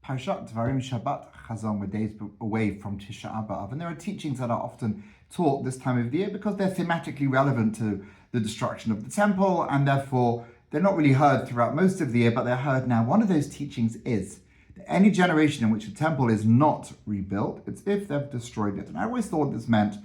Parshat Dvarim Shabbat Chazon, we're days away from Tisha B'Av, and there are teachings that are often taught this time of the year because they're thematically relevant to the destruction of the temple, and therefore they're not really heard throughout most of the year, but they're heard now. One of those teachings is that any generation in which a temple is not rebuilt, it's if they've destroyed it. And I always thought this meant,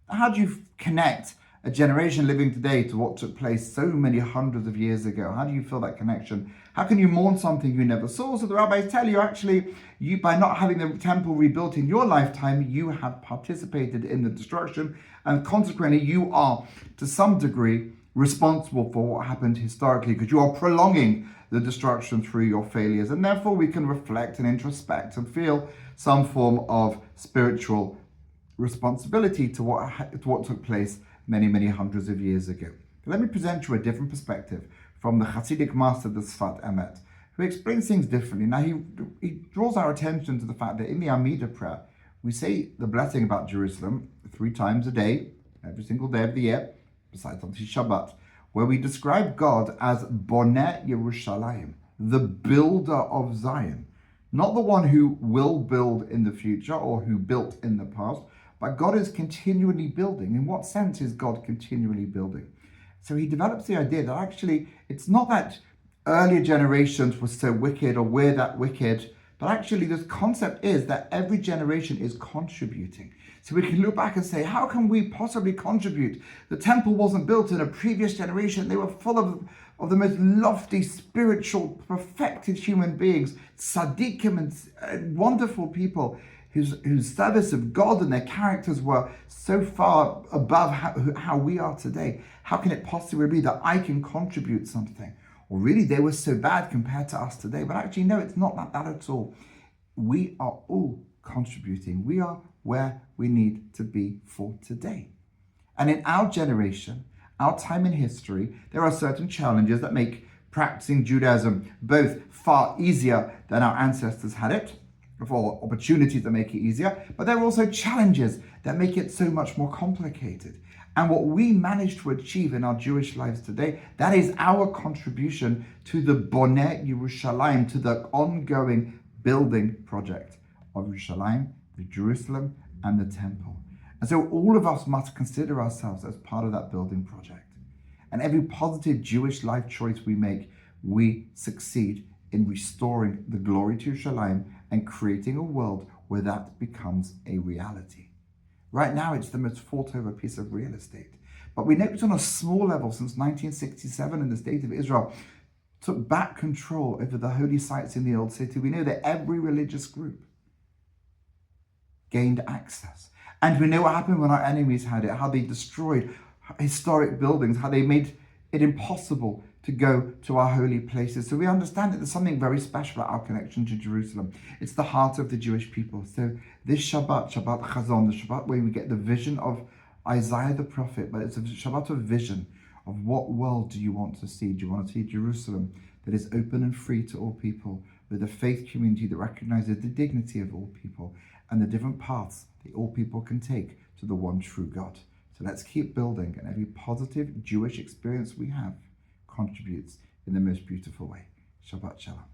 how do you connect a generation living today to what took place so many hundreds of years ago? How do you feel that connection? How can you mourn something you never saw? So the rabbis tell you, actually, you by not having the temple rebuilt in your lifetime, you have participated in the destruction, and consequently you are, to some degree, responsible for what happened historically, because you are prolonging the destruction through your failures. And therefore we can reflect and introspect and feel some form of spiritual responsibility to what took place many hundreds of years ago. Let me present you a different perspective from the Hasidic master, the Sfat Emet, who explains things differently. Now he draws our attention to the fact that in the Amidah prayer, we say the blessing about Jerusalem 3 times a day, every single day of the year, besides obviously Shabbat, where we describe God as Boneh Yerushalayim, the builder of Zion. Not the one who will build in the future or who built in the past, but God is continually building. In what sense is God continually building? So he develops the idea that actually it's not that earlier generations were so wicked or we're that wicked, but actually this concept is that every generation is contributing. So we can look back and say, how can we possibly contribute? The temple wasn't built in a previous generation. They were full of the most lofty, spiritual, perfected human beings, tzaddikim and wonderful people whose service of God and their characters were so far above how we are today. How can it possibly be that I can contribute something? Or really, they were so bad compared to us today. But actually, no, it's not like that at all. We are all contributing. We are where we need to be for today. And in our generation, our time in history, there are certain challenges that make practicing Judaism both far easier than our ancestors had it, for opportunities that make it easier, but there are also challenges that make it so much more complicated. And what we manage to achieve in our Jewish lives today, that is our contribution to the Boneh Yerushalayim, to the ongoing building project of Yerushalayim, the Jerusalem, and the temple. And so all of us must consider ourselves as part of that building project. And every positive Jewish life choice we make, we succeed in restoring the glory to Yerushalayim and creating a world where that becomes a reality. Right now, it's the most fought over piece of real estate. But we know it's on a small level since 1967 in the state of Israel took back control over the holy sites in the old city. We know that every religious group gained access. And we know what happened when our enemies had it, how they destroyed historic buildings, how they made it impossible to go to our holy places. So we understand that there's something very special about our connection to Jerusalem. It's the heart of the Jewish people. So this Shabbat Chazon, the Shabbat where we get the vision of Isaiah the prophet, but it's a Shabbat of vision of what world do you want to see? Do you want to see Jerusalem that is open and free to all people, with a faith community that recognizes the dignity of all people and the different paths that all people can take to the one true God? So let's keep building, and every positive Jewish experience we have contributes in the most beautiful way. Shabbat Shalom.